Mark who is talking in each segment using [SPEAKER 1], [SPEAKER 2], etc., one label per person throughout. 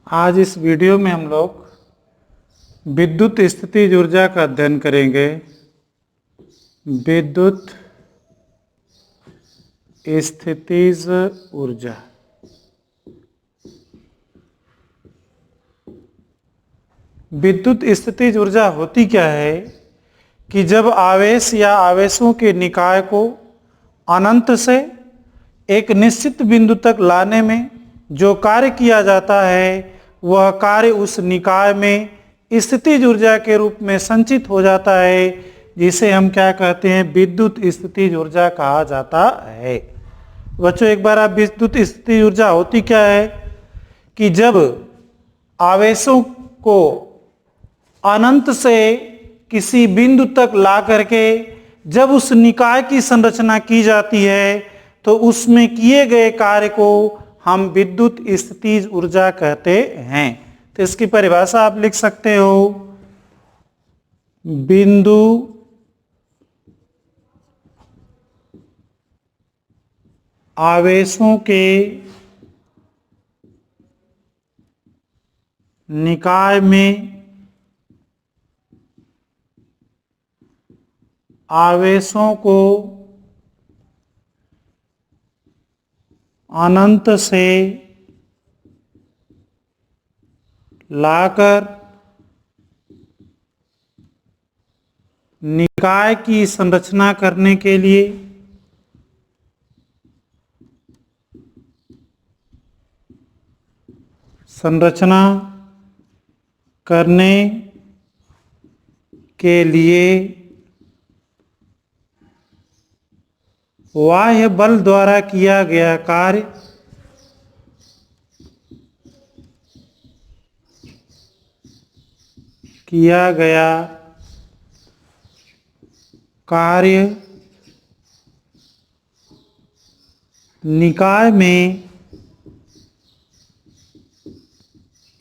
[SPEAKER 1] आज इस वीडियो में हम लोग विद्युत स्थितिज ऊर्जा का अध्ययन करेंगे। विद्युत स्थितिज ऊर्जा। विद्युत स्थितिज ऊर्जा होती क्या है कि जब आवेश या आवेशों के निकाय को अनंत से एक निश्चित बिंदु तक लाने में जो कार्य किया जाता है वह कार्य उस निकाय में स्थितिज ऊर्जा के रूप में संचित हो जाता है, जिसे हम क्या कहते हैं, विद्युत स्थितिज ऊर्जा कहा जाता है। बच्चों एक बार आप विद्युत स्थितिज ऊर्जा होती क्या है कि जब आवेशों को अनंत से किसी बिंदु तक ला करके जब उस निकाय की संरचना की जाती है तो उसमें किए गए कार्य को हम विद्युत स्थितिज ऊर्जा कहते हैं। तो इसकी परिभाषा आप लिख सकते हो, बिंदु आवेशों के निकाय में आवेशों को अनंत से लाकर निकाय की संरचना करने के लिए बाह्य बल द्वारा किया गया कार्य निकाय में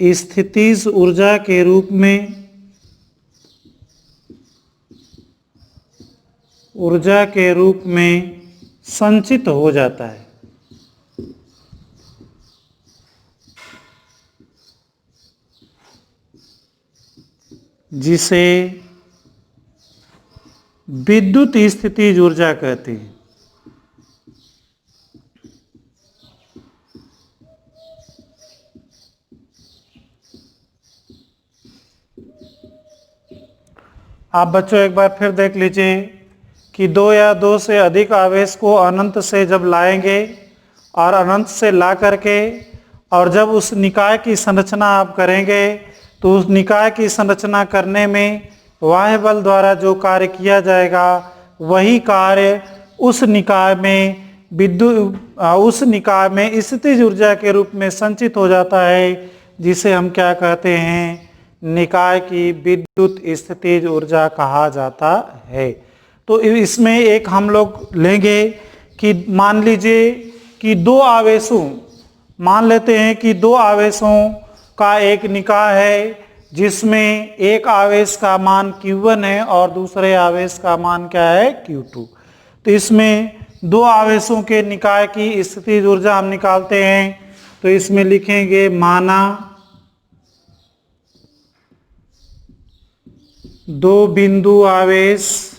[SPEAKER 1] स्थितिज ऊर्जा के रूप में संचित हो जाता है। जिसे विद्युत स्थितिज ऊर्जा कहते हैं। आप बच्चों एक बार फिर देख लीजिए कि दो या दो से अधिक आवेश को अनंत से जब लाएंगे और अनंत से ला करके और जब उस निकाय की संरचना आप करेंगे तो उस निकाय की संरचना करने में बाह्य बल द्वारा जो कार्य किया जाएगा वही कार्य उस निकाय में स्थितिज ऊर्जा के रूप में संचित हो जाता है, जिसे हम क्या कहते हैं, निकाय की विद्युत स्थितिज ऊर्जा कहा जाता है। तो इसमें एक हम लोग लेंगे कि मान लीजिए कि मान लेते हैं कि दो आवेशों का एक निकाय है जिसमें एक आवेश का मान Q1 है और दूसरे आवेश का मान क्या है, Q2। तो इसमें दो आवेशों के निकाय की स्थितिज ऊर्जा हम निकालते हैं। तो इसमें लिखेंगे, माना दो बिंदु आवेश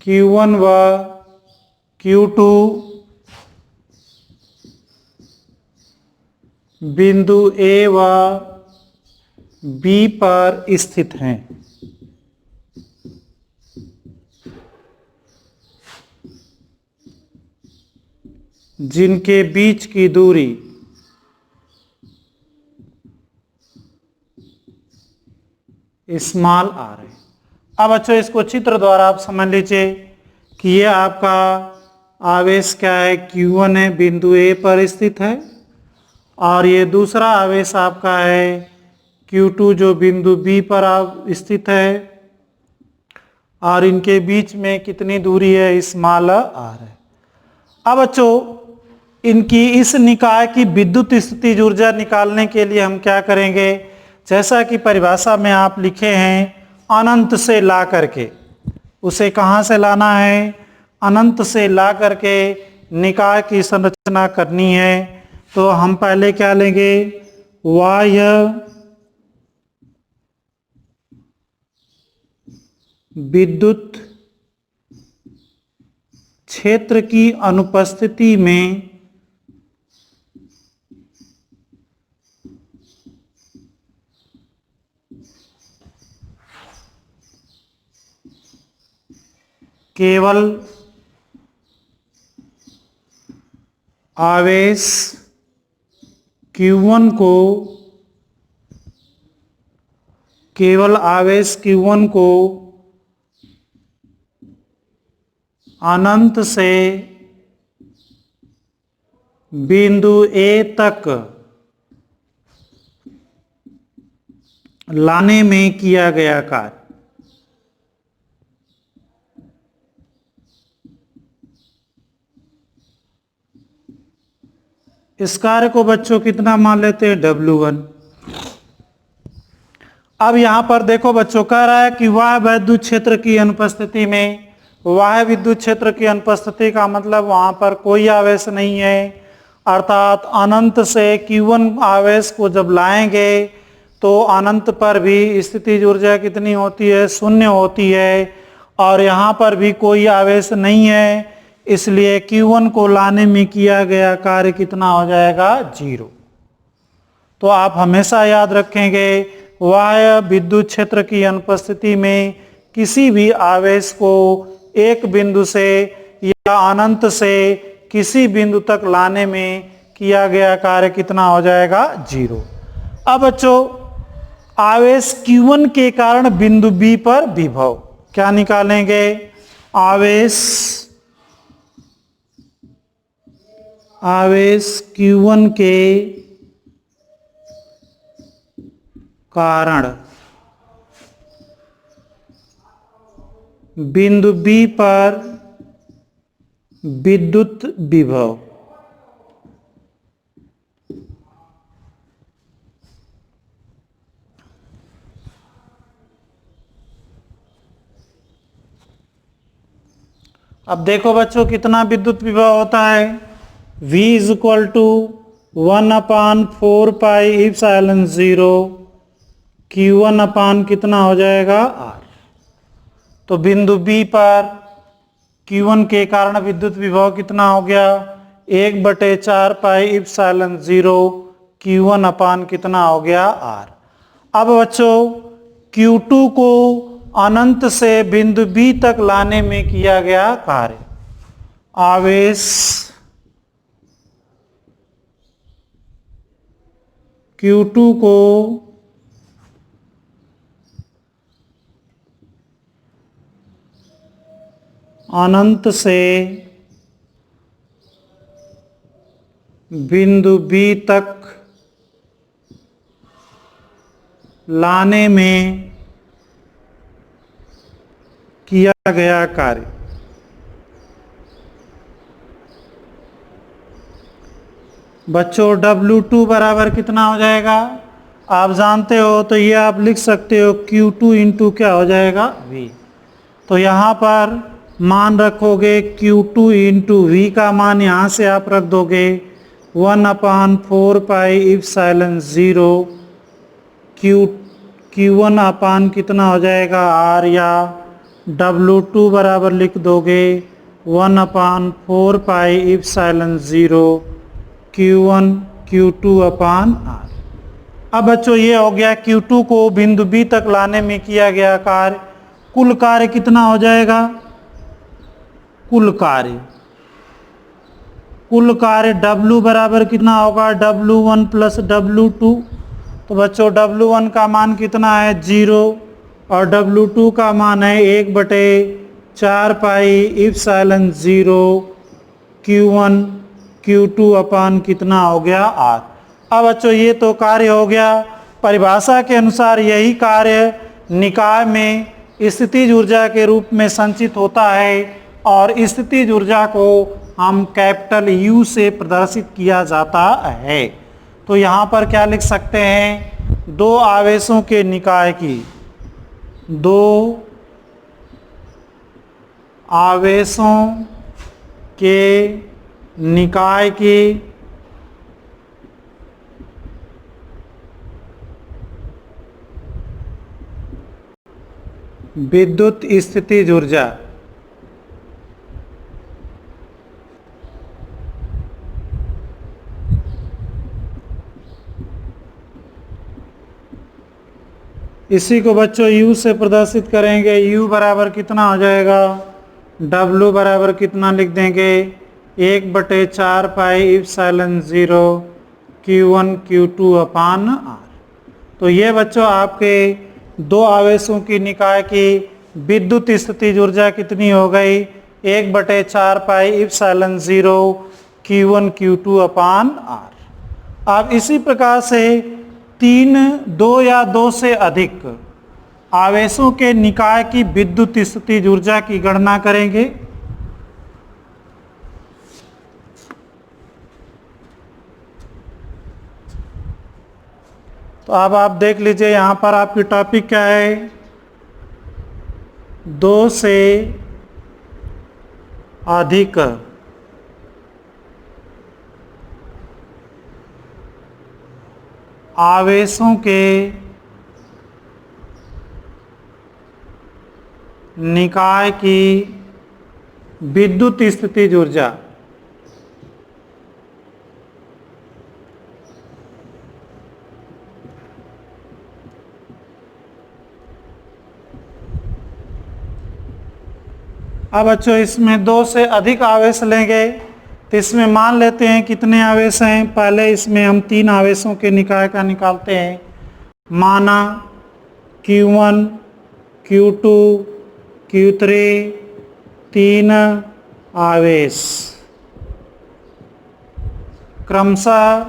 [SPEAKER 1] Q1 व Q2 बिंदु A व B पर स्थित हैं। जिनके बीच की दूरी स्मॉल r है। अब अच्छा इसको चित्र द्वारा आप समझ लीजिए कि ये आपका आवेश क्या है, Q1 है, बिंदु A पर स्थित है, और ये दूसरा आवेश आपका है Q2 जो बिंदु B पर स्थित है, और इनके बीच में कितनी दूरी है, स्मॉल r है। अब बच्चों इनकी इस निकाय की विद्युत स्थितिज ऊर्जा निकालने के लिए हम क्या करेंगे, जैसा कि परिभाषा में आप लिखे हैं, अनंत से ला करके, उसे कहाँ से लाना है, अनंत से ला करके निकाय की संरचना करनी है तो हम पहले क्या लेंगे, बाह्य विद्युत क्षेत्र की अनुपस्थिति में केवल आवेश Q1 को अनंत से बिंदु A तक लाने में किया गया कार्य। इस कार्य को बच्चों कितना मान लेते हैं, W1। अब यहां पर देखो बच्चों, कह रहा है कि वह विद्युत क्षेत्र की अनुपस्थिति में, वह विद्युत क्षेत्र की अनुपस्थिति का मतलब वहां पर कोई आवेश नहीं है, अर्थात अनंत से Q1 आवेश को जब लाएंगे तो अनंत पर भी स्थितिज ऊर्जा कितनी होती है, शून्य होती है, और यहां पर भी कोई आवेश नहीं है, इसलिए Q1 को लाने में किया गया कार्य कितना हो जाएगा, 0। तो आप हमेशा याद रखेंगे, वह विद्युत क्षेत्र की अनुपस्थिति में किसी भी आवेश को एक बिंदु से या अनंत से किसी बिंदु तक लाने में किया गया कार्य कितना हो जाएगा, 0। अब बच्चों, आवेश Q1 के कारण बिंदु B पर विभव क्या निकालेंगे, आवेश Q1 के कारण बिंदु B पर विद्युत विभव। अब देखो बच्चों, कितना विद्युत विभव होता है, V = 1/4πε0 Q1 अपान कितना हो जाएगा, R। तो बिंदु B पर Q1 के कारण विद्युत विभव कितना हो गया, 1/4πε0 Q1 अपान कितना हो गया, R। अब बच्चों, Q2 को अनंत से बिंदु B तक लाने में किया गया कार्य, आवेश Q2 को अनंत से बिंदु B तक लाने में किया गया कार्य, बच्चों W2 बराबर कितना हो जाएगा, आप जानते हो, तो ये आप लिख सकते हो Q2 इंटू क्या हो जाएगा, V। तो यहाँ पर मान रखोगे Q2 इंटू V का मान यहाँ से आप रख दोगे 1/4πε0 Q1 अपान कितना हो जाएगा, R, या W2 बराबर लिख दोगे 1/4πε0 Q1 Q2 अपान R। अब बच्चों, ये हो गया Q2 को बिंदु B तक लाने में किया गया कार्य। कुल कार्य कितना हो जाएगा, कुल कार्य W बराबर कितना होगा, W1 प्लस W2। तो बच्चों, W1 का मान कितना है, 0, और W2 का मान है 1/4πε0 Q1 Q2 अपान कितना हो गया, R। अब बच्चों, ये तो कार्य हो गया। परिभाषा के अनुसार यही कार्य निकाय में स्थितिज ऊर्जा के रूप में संचित होता है, और स्थितिज ऊर्जा को हम कैपिटल U से प्रदर्शित किया जाता है। तो यहाँ पर क्या लिख सकते हैं, दो आवेशों के निकाय की, दो आवेशों के निकाय की विद्युत स्थितिज ऊर्जा इसी को बच्चों U से प्रदर्शित करेंगे। U बराबर कितना हो जाएगा, W बराबर कितना लिख देंगे, 1/4 पाई इप्सिलॉन 0 Q1 Q2 अपान R। तो ये बच्चों आपके दो आवेशों की निकाय की विद्युत स्थितिज ऊर्जा कितनी हो गई, 1/4 पाई इप्सिलॉन 0 Q1 Q2 अपान R। अब इसी प्रकार से 2 या 2 से अधिक आवेशों के निकाय की विद्युत स्थितिज ऊर्जा की गणना करेंगे। तो अब आप देख लीजिए यहां पर आपकी टॉपिक क्या है, 2 से अधिक आवेशों के निकाय की विद्युत स्थितिज ऊर्जा। अब बच्चों इसमें 2 से अधिक आवेश लेंगे तो इसमें मान लेते हैं कितने आवेश हैं। पहले इसमें हम 3 आवेशों के निकाय का निकालते हैं। माना Q1 Q2 Q3 3 आवेश क्रमशः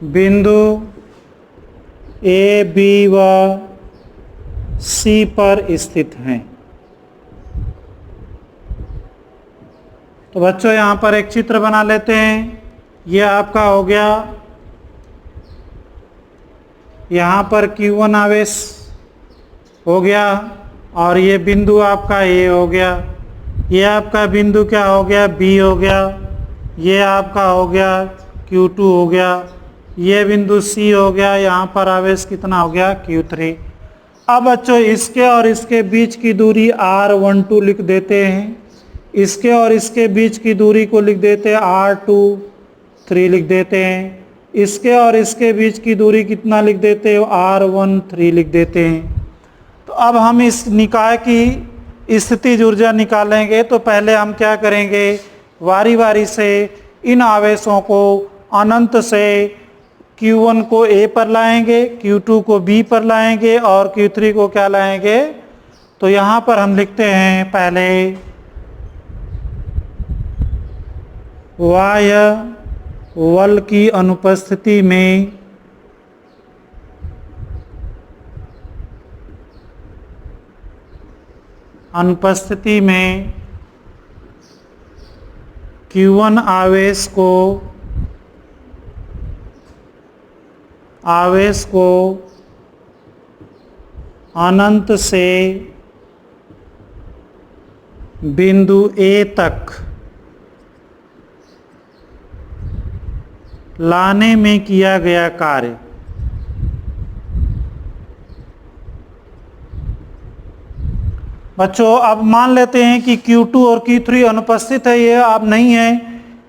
[SPEAKER 1] बिंदु A, B व C पर स्थित हैं। तो बच्चों यहाँ पर एक चित्र बना लेते हैं। यह आपका हो गया, यहाँ पर Q1 आवेश हो गया और ये बिंदु आपका A हो गया। ये आपका बिंदु क्या हो गया, B हो गया। ये आपका हो गया Q2 हो गया। ये बिंदु C हो गया। यहाँ पर आवेश कितना हो गया, Q3। अब बच्चों इसके और इसके बीच की दूरी R12 लिख देते हैं। इसके और इसके बीच की दूरी को लिख देते हैं R23 लिख देते हैं। इसके और इसके बीच की दूरी कितना लिख देते हैं, R13 लिख देते हैं। तो अब हम इस निकाय की स्थितिज ऊर्जा निकालेंगे। तो पहले हम क्या करेंगे, वारी वारी से इन आवेशों को अनंत से Q1 को A पर लाएंगे, Q2 को B पर लाएंगे और Q3 को क्या लाएंगे। तो यहाँ पर हम लिखते हैं पहले बाह्य बल की अनुपस्थिति में Q1 आवेश को अनंत से बिंदु A तक लाने में किया गया कार्य बच्चों अब मान लेते हैं कि Q2 और Q3 अनुपस्थित है, ये अब नहीं है।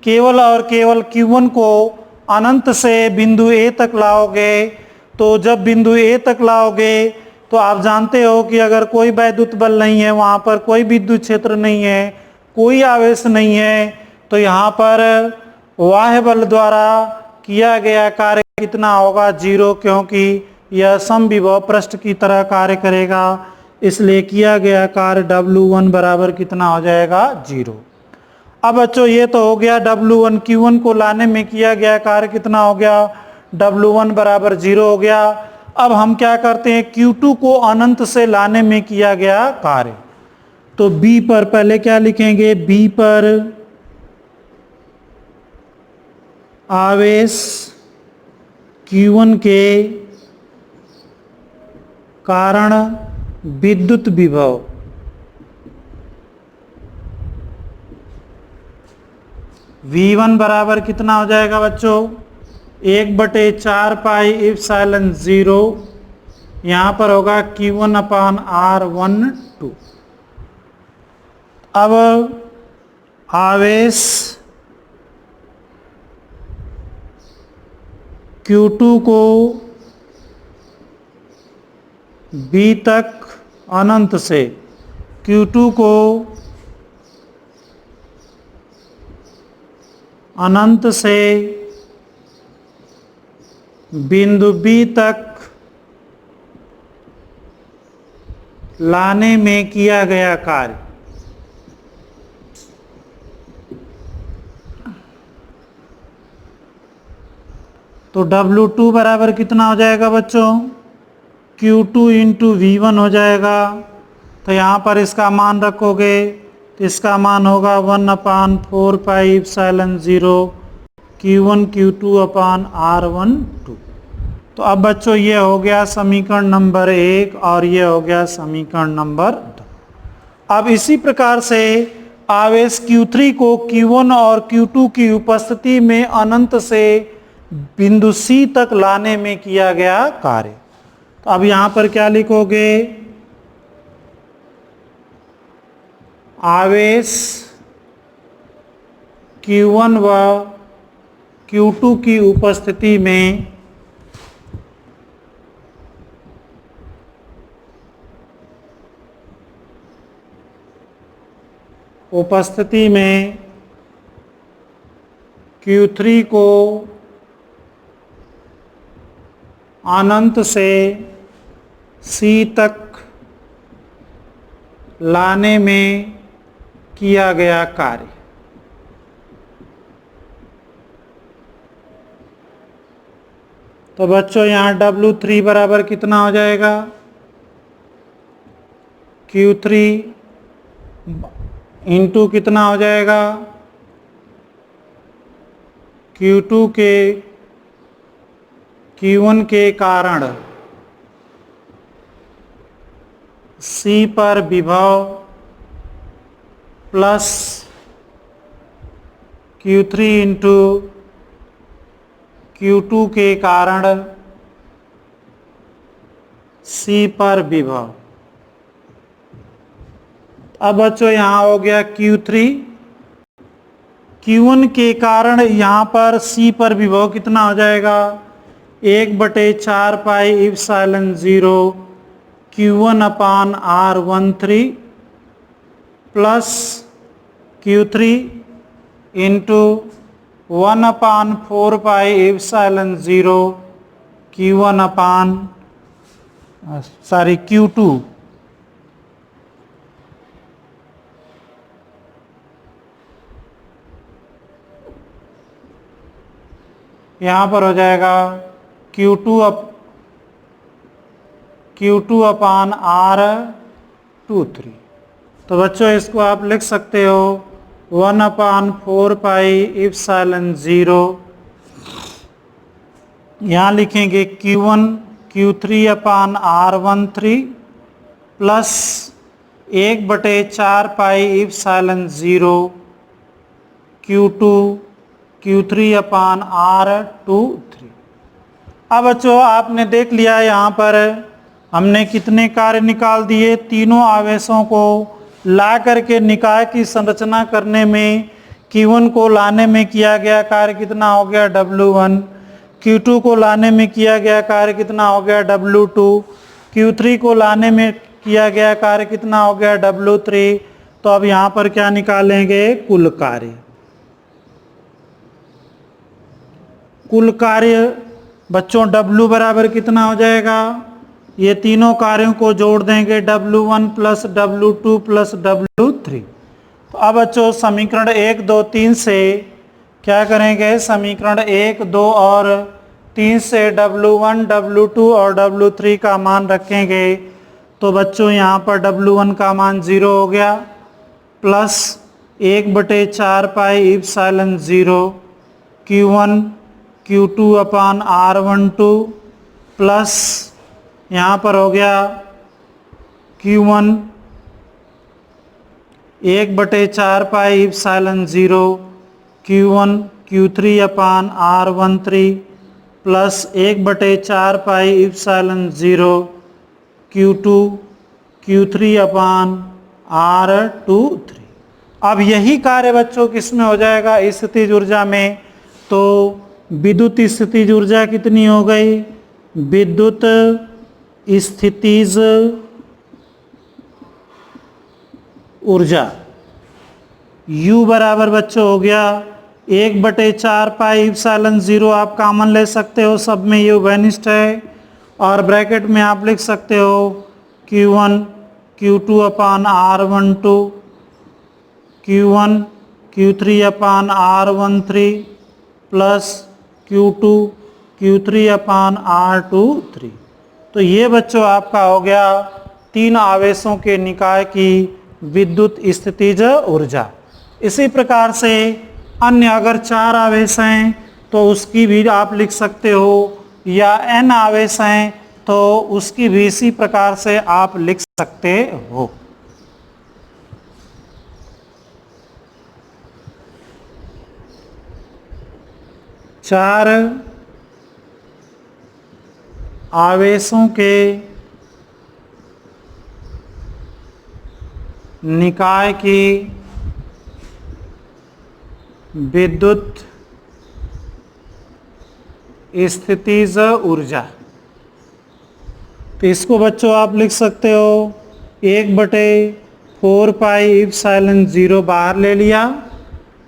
[SPEAKER 1] केवल और केवल Q1 को अनंत से बिंदु A तक लाओगे। तो जब बिंदु A तक लाओगे तो आप जानते हो कि अगर कोई वैद्युत बल नहीं है, वहाँ पर कोई विद्युत क्षेत्र नहीं है, कोई आवेश नहीं है, तो यहाँ पर बाह्य बल द्वारा किया गया कार्य कितना होगा, 0, क्योंकि यह समविभव पृष्ठ की तरह कार्य करेगा। इसलिए किया गया कार्य W1 बराबर कितना हो जाएगा, 0। अब बच्चों ये तो हो गया W1, Q1 को लाने में किया गया कार्य कितना हो गया, W1 बराबर 0 हो गया। अब हम क्या करते हैं, Q2 को अनंत से लाने में किया गया कार्य। तो B पर पहले क्या लिखेंगे, B पर आवेश Q1 के कारण विद्युत विभव V1 बराबर कितना हो जाएगा बच्चों? 1/4 पाई एप्सिलॉन 0, यहाँ पर होगा Q1/R12। अब आवेश Q2 को B तक अनंत से, Q2 को अनंत से बिंदु B तक लाने में किया गया कार्य। तो W2 बराबर कितना हो जाएगा बच्चों? Q2 इंटू V1 हो जाएगा। तो यहाँ पर इसका मान रखोगे तो इसका मान होगा 1/4 पाई एप्सिलॉन 0 Q1 Q2/R12। तो अब बच्चों ये हो गया समीकरण नंबर 1 और ये हो गया समीकरण नंबर 2। अब इसी प्रकार से आवेश Q3 को Q1 और Q2 की उपस्थिति में अनंत से बिंदु C तक लाने में किया गया कार्य। तो अब यहाँ पर क्या लिखोगे? आवेश Q1 व Q2 की उपस्थिति में Q3 को अनंत से C तक लाने में किया गया कार्य। तो बच्चों यहाँ W3 बराबर कितना हो जाएगा? Q3 इंटू कितना हो जाएगा? Q2 के Q1 के कारण C पर विभव प्लस Q3 इंटू Q2 के कारण C पर विभव। अब बच्चों यहाँ हो गया Q3, Q1 के कारण यहाँ पर C पर विभव कितना हो जाएगा? 1/4 pi epsilon 0 Q1/R13 plus Q3 into 1/4 pi epsilon 0 Q2 यहाँ पर हो जाएगा Q2/R23। तो बच्चों इसको आप लिख सकते हो 1/4 पाई एप्सिलॉन 0, यहाँ लिखेंगे Q1 Q3/R13 plus 1/4 pi epsilon 0 Q2 Q3/R23। अब बच्चों आपने देख लिया यहाँ पर हमने कितने कार्य निकाल दिए। तीनों आवेशों को ला करके निकाय की संरचना करने में Q1 को लाने में किया गया कार्य कितना हो गया? W1। Q2 को लाने में किया गया कार्य कितना हो गया? W2। Q3 को लाने में किया गया कार्य कितना हो गया? W3। तो अब यहाँ पर क्या निकालेंगे? कुल कार्य। कुल कार्य बच्चों W बराबर कितना हो जाएगा? ये तीनों कार्यों को जोड़ देंगे W1 plus W2 plus W3। तो अब बच्चों समीकरण 1, 2, 3 से क्या करेंगे? समीकरण 1, 2 और 3 से W1, W2 और W3 का मान रखेंगे। तो बच्चों यहाँ पर W1 का मान 0 हो गया plus 1/4 pi epsilon 0 Q1 Q2/R12 plus यहाँ पर हो गया Q1 1/4πε0 Q1 Q3 अपान R13 प्लस 1/4πε0 Q2 Q3 अपान R23। अब यही कार्य बच्चों किसमें हो जाएगा, स्थितिज ऊर्जा में। तो विद्युत स्थितिज ऊर्जा कितनी हो गई, विद्युत स्थितिज ऊर्जा U बराबर बच्चों हो गया 1/4πε0, आप कॉमन ले सकते हो, सब में ये वेनिस्ट है, और ब्रैकेट में आप लिख सकते हो Q1 Q2 अपान R12 Q1 Q3 अपान R13 प्लस Q2 Q3 अपान R23। तो ये बच्चों आपका हो गया तीन आवेशों के निकाय की विद्युत स्थितिज ऊर्जा। इसी प्रकार से अन्य अगर 4 आवेश हैं तो उसकी भी आप लिख सकते हो, या n आवेश हैं तो उसकी भी इसी प्रकार से आप लिख सकते हो। चार आवेशों के निकाय की विद्युत स्थितिज ऊर्जा। तो इसको बच्चों आप लिख सकते हो 1/4πε0 बाहर ले लिया,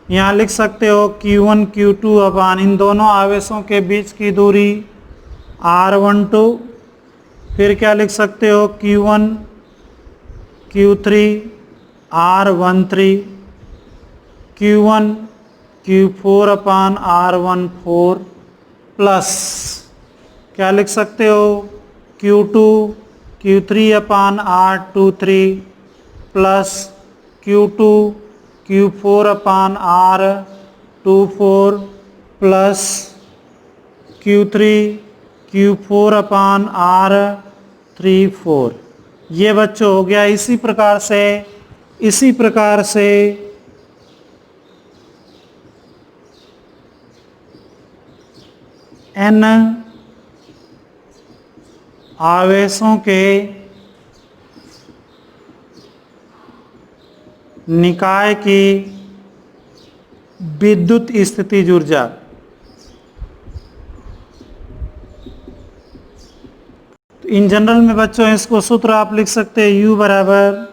[SPEAKER 1] यहाँ लिख सकते हो Q1 Q2 अपान इन दोनों आवेशों के बीच की दूरी R12, फिर क्या लिख सकते हो Q1 Q3 R13 Q1 Q4 अपान R14 प्लस क्या लिख सकते हो Q2 Q3 अपान R23 प्लस Q2 Q4 अपान R24 प्लस Q3 Q4 अपान R34। ये बच्चों हो गया। इसी प्रकार से n आवेशों के निकाय की विद्युत स्थितिज ऊर्जा। तो इन जनरल में बच्चों इसको सूत्र आप लिख सकते हैं U बराबर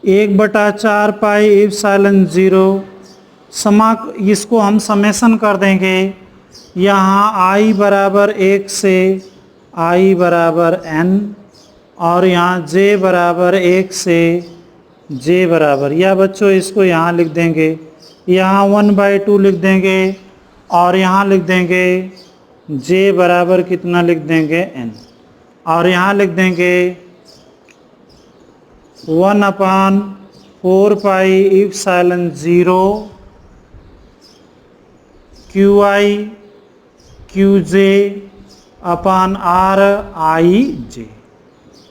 [SPEAKER 1] 1/4πε0 इसको हम समेशन कर देंगे, यहाँ I बराबर 1 से I बराबर n, और यहाँ J बराबर 1 से J बराबर, या बच्चों इसको यहाँ लिख देंगे, यहाँ 1/2 लिख देंगे, और यहाँ लिख देंगे J बराबर कितना लिख देंगे n, और यहाँ लिख देंगे 1/4πε0 QI QJ अपान RIJ।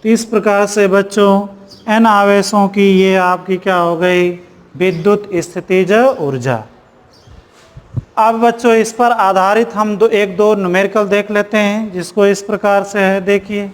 [SPEAKER 1] तो इस प्रकार से बच्चों n आवेशों की ये आपकी क्या हो गई, विद्युत स्थितिज ऊर्जा। अब बच्चों इस पर आधारित हम एक दो न्यूमेरिकल देख लेते हैं, जिसको इस प्रकार से है, देखिए।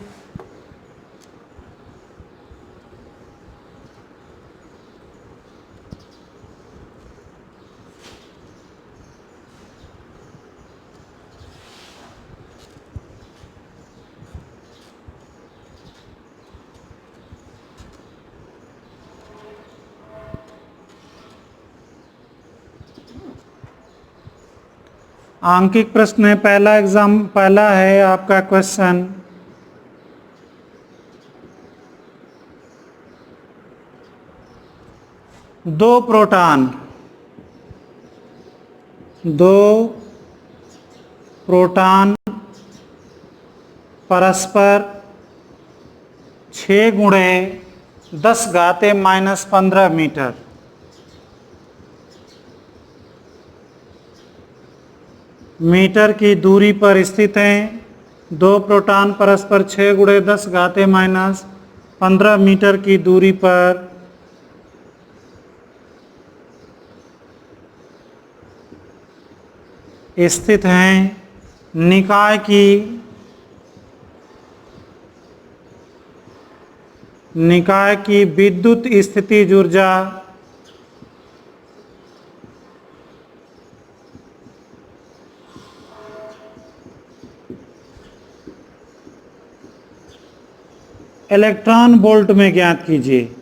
[SPEAKER 1] आंकिक प्रश्न है, पहला है आपका क्वेश्चन, दो प्रोटॉन परस्पर 6×10⁻⁻15 मीटर की दूरी पर स्थित हैं। दो प्रोटॉन परस्पर 6×10⁻⁻15 15 मीटर की दूरी पर स्थित हैं। निकाय की विद्युत स्थितिज ऊर्जा इलेक्ट्रॉन वोल्ट में ज्ञात कीजिए।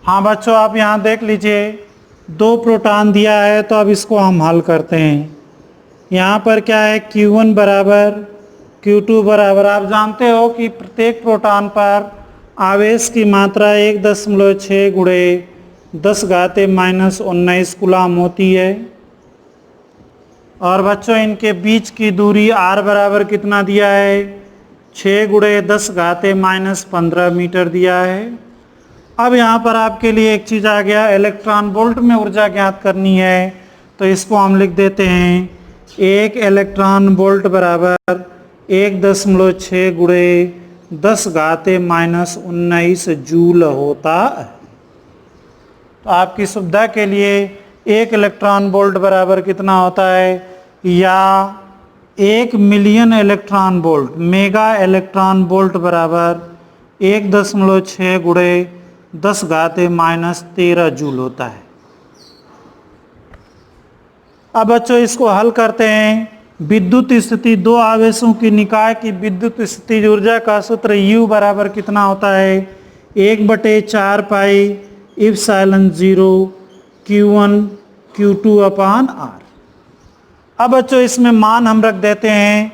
[SPEAKER 1] हाँ बच्चों, आप यहाँ देख लीजिए, 2 प्रोटॉन दिया है, तो अब इसको हम हल करते हैं। यहाँ पर क्या है, Q1 बराबर Q2 बराबर, आप जानते हो कि प्रत्येक प्रोटॉन पर आवेश की मात्रा 1.6 गुणे 10⁻⁻19 कूलम होती है। और बच्चों इनके बीच की दूरी r बराबर कितना दिया है, 6 गुणे 10⁻⁻15 मीटर दिया है। अब यहाँ पर आपके लिए एक चीज़ आ गया, इलेक्ट्रॉन वोल्ट में ऊर्जा ज्ञात करनी है, तो इसको हम लिख देते हैं 1 इलेक्ट्रॉन वोल्ट बराबर 1.6 गुणे 10⁻⁻19 जूल होता है। तो आपकी सुविधा के लिए 1 इलेक्ट्रॉन वोल्ट बराबर कितना होता है, या 1 million electron volt, mega electron volt बराबर 1.6 गुणे 10⁻⁻13 जूल होता है। अब बच्चों इसको हल करते हैं। विद्युत स्थिति, 2 आवेशों की निकाय की विद्युत स्थितिज ऊर्जा का सूत्र U बराबर कितना होता है, 1/4 पाई एप्सिलॉन 0 Q1 Q2 अपान R। अब बच्चों इसमें मान हम रख देते हैं।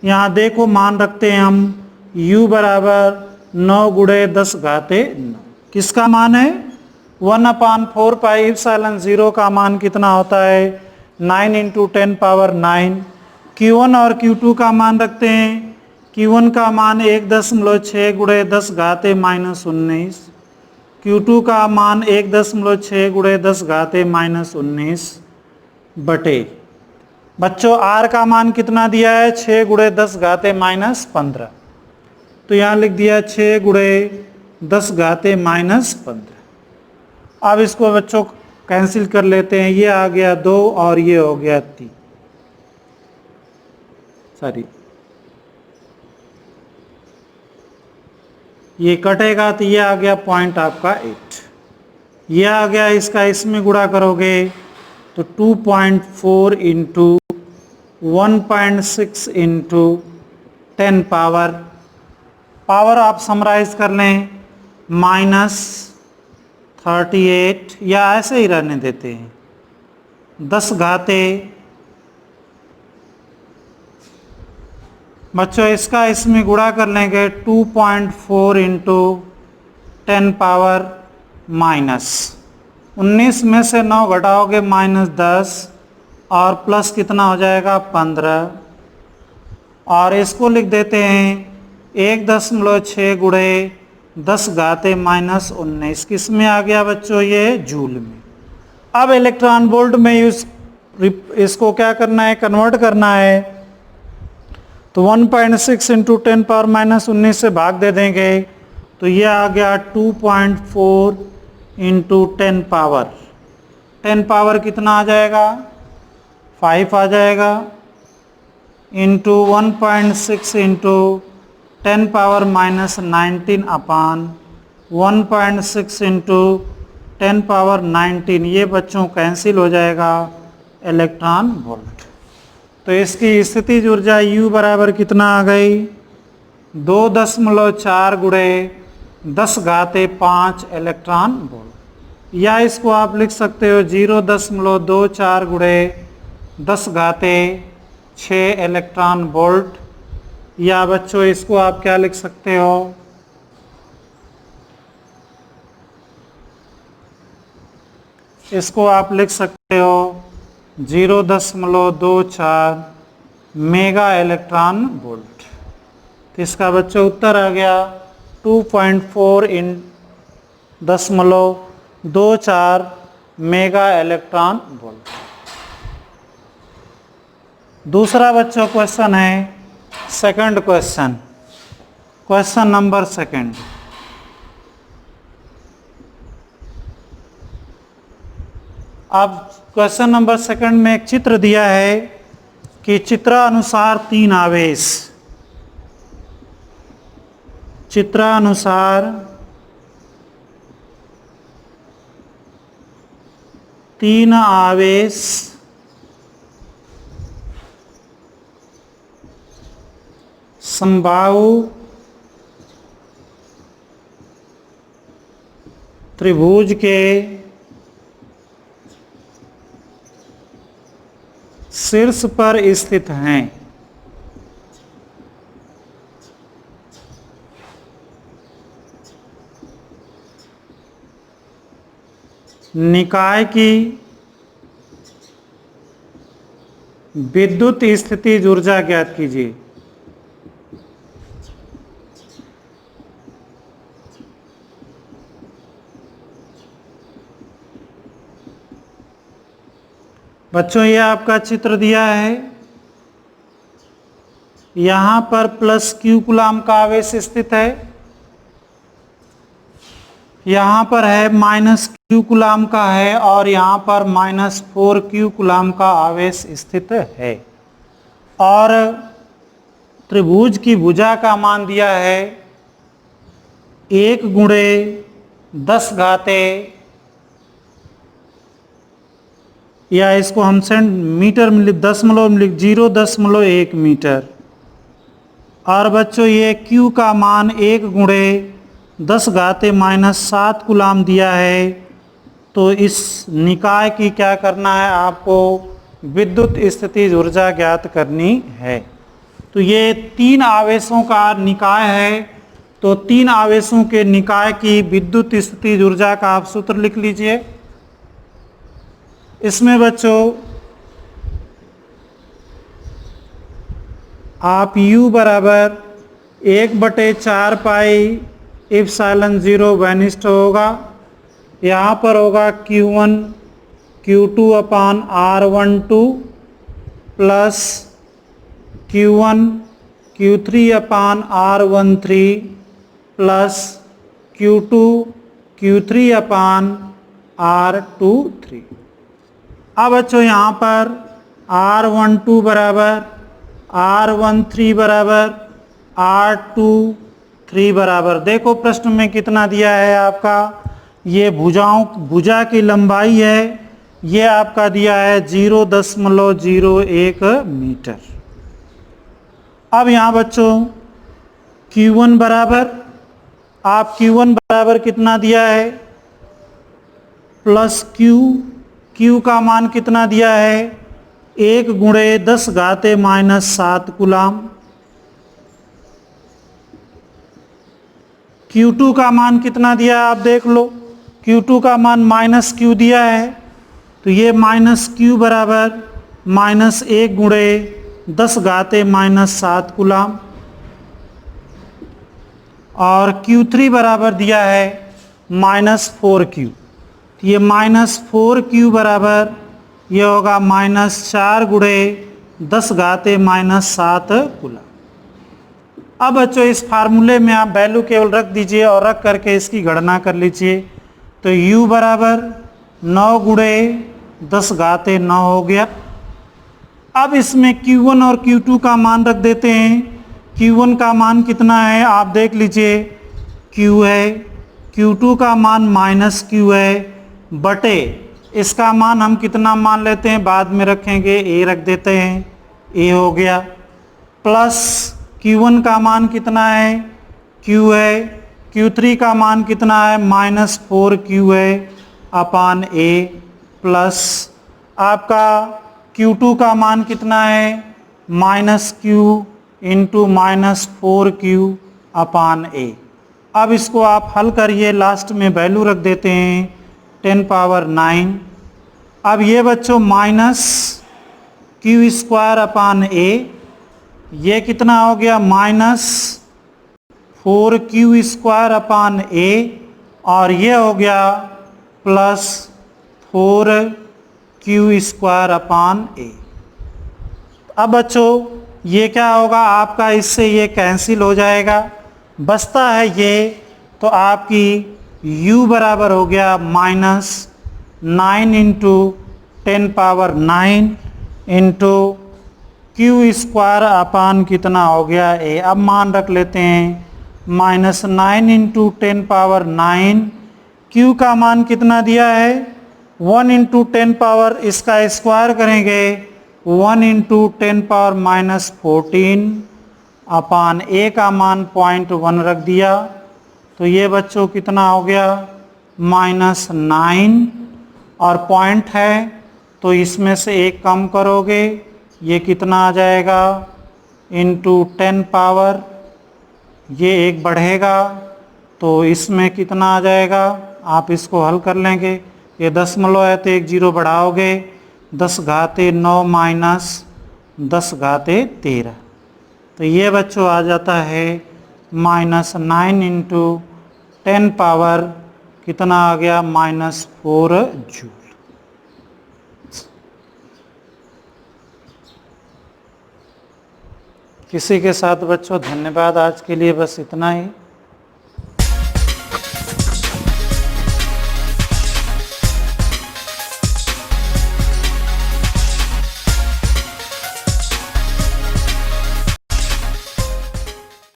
[SPEAKER 1] यहाँ देखो मान रखते हैं हम, U बराबर 9 गुणे 10⁻9। किसका मान है, 1/4 पाई एप्सिलॉन 0 का मान कितना होता है, 9 × 10⁻9। Q1 और Q2 का मान रखते हैं। Q1 का मान 1.6 गुणे 10⁻⁻19, Q2 का मान 1.6 गुणे 10⁻⁻19 बटे, बच्चों R का मान कितना दिया है, 6 गुणे 10⁻⁻15। तो यहाँ लिख दिया 6 गुणे 10⁻⁻15। अब इसको बच्चों कैंसिल कर लेते हैं, ये आ गया 2 और ये हो गया 3, सॉरी ये कटेगा, तो ये आ गया पॉइंट आपका 8। ये आ गया, इसका इसमें गुणा करोगे तो 2.4 इंटू 1.6 इंटू 10 पावर आप समराइज कर लें -38, या ऐसे ही रहने देते हैं, 10 घाते। बच्चों इसका इसमें गुणा कर लेंगे 2.4 इंटू 10 पावर -19 में से 9 घटाओगे -10 और प्लस कितना हो जाएगा 15, और इसको लिख देते हैं 1.6 गुणे 10⁻⁻19। किस में आ गया बच्चों, ये जूल में। अब इलेक्ट्रॉन वोल्ट में इसको क्या करना है, कन्वर्ट करना है, तो 1.6 इंटू 10 पावर -19 से भाग दे देंगे, तो ये आ गया 2.4 इंटू 10 पावर कितना आ जाएगा, 5 आ जाएगा, इंटू 1.6 इंटू 10 पावर -19 अपान 1.6 इंटू 10 पावर 19, ये बच्चों कैंसिल हो जाएगा इलेक्ट्रॉन वोल्ट। तो इसकी स्थितिज ऊर्जा U बराबर कितना आ गई, 2.4 गुणे 10⁻5 इलेक्ट्रॉन वोल्ट, या इसको आप लिख सकते हो 0.24 गुणे 10⁻6 इलेक्ट्रॉन वोल्ट, या बच्चों इसको आप क्या लिख सकते हो, इसको आप लिख सकते हो 0.24 मेगा इलेक्ट्रॉन वोल्ट। तो इसका बच्चों उत्तर आ गया 2.4 × 24 मेगा इलेक्ट्रॉन वोल्ट। दूसरा बच्चों क्वेश्चन है second question, question number second. अब क्वेश्चन नंबर सेकंड में एक चित्र दिया है कि चित्रानुसार 3 आवेश, चित्रानुसार 3 आवेश समबाहु त्रिभुज के शीर्ष पर स्थित हैं। निकाय की विद्युत स्थितिज ऊर्जा ज्ञात कीजिए। बच्चों ये आपका चित्र दिया है, यहां पर प्लस क्यू कूलाम का आवेश स्थित है, यहां पर है माइनस क्यू कूलाम का है और यहां पर -4 क्यू कूलाम का आवेश स्थित है। और त्रिभुज की भुजा का मान दिया है 1 गुणे 10 घाते, या इसको हम मीटर में 0.1 मीटर। और बच्चों ये Q का मान 1 गुणे 10 घाते -7 कूलाम दिया है। तो इस निकाय की क्या करना है, आपको विद्युत स्थितिज ऊर्जा ज्ञात करनी है। तो ये 3 आवेशों का निकाय है, तो 3 आवेशों के निकाय की विद्युत स्थितिज ऊर्जा का आप सूत्र लिख लीजिए। इसमें बच्चों आप U बराबर 1/4 पाई एप्सिलॉन 0 वेनिस्ट होगा, यहाँ पर होगा Q1 Q2 अपान R12 प्लस Q1 Q3 अपान R13 प्लस Q2 Q3 अपान R23। अब बच्चों यहाँ पर R12 बराबर R13 बराबर R23 बराबर, देखो प्रश्न में कितना दिया है आपका, ये भुजा की लंबाई है, ये आपका दिया है 0.01 मीटर। अब यहाँ बच्चों Q1 बराबर, आप Q1 बराबर कितना दिया है, प्लस Q का मान कितना दिया है 1 गुणे 10 घाते -7 कूलाम। Q2 का मान कितना दिया है आप देख लो, Q2 का मान -Q दिया है, तो ये -Q बराबर -1 गुणे 10 घाते -7 कूलाम। और Q3 बराबर दिया है -4Q, ये -4Q बराबर ये होगा -4 गुणे 10 घाते -7 कूलाम। अब बच्चों इस फार्मूले में आप वैल्यू केवल रख दीजिए और रख करके इसकी गणना कर लीजिए। तो U बराबर 9 गुणे 10 घाते 9 हो गया। अब इसमें Q1 और Q2 का मान रख देते हैं। Q1 का मान कितना है आप देख लीजिए, Q है, Q2 का मान -Q है, बटे इसका मान हम कितना मान लेते हैं बाद में रखेंगे, A रख देते हैं, A हो गया, प्लस Q1 का मान कितना है, Q है, Q3 का मान कितना है -4Q है अपान A, प्लस आपका Q2 का मान कितना है -Q into -4Q upon A। अब इसको आप हल करिए, लास्ट में वैल्यू रख देते हैं 10⁻⁹। अब ये बच्चों -Q² अपान A, ये कितना हो गया -4Q² अपान A, और ये हो गया प्लस 4q² A। अब बच्चों ये क्या होगा, आपका इससे ये कैंसिल हो जाएगा, बचता है ये, तो आपकी u बराबर हो गया -9 इंटू 10⁹ इंटू q² कितना हो गया A। अब मान रख लेते हैं -9 इंटू 10⁹, q का मान कितना दिया है 1 इंटू 10⁻, इसका स्क्वायर करेंगे 1 इंटू 10⁻⁻14 A का मान 0.1 रख दिया, तो ये बच्चों कितना हो गया -9, और पॉइंट है तो इसमें से एक कम करोगे, ये कितना आ जाएगा इंटू 10⁻, ये एक बढ़ेगा तो इसमें कितना आ जाएगा, आप इसको हल कर लेंगे, ये दशमलव है तो एक जीरो बढ़ाओगे 10⁻9 माइनस 10⁻13, तो ये बच्चों आ जाता है -9 इंटू 10⁻, कितना आ गया -4 जूल। किसी के साथ बच्चों धन्यवाद, आज के लिए बस इतना ही।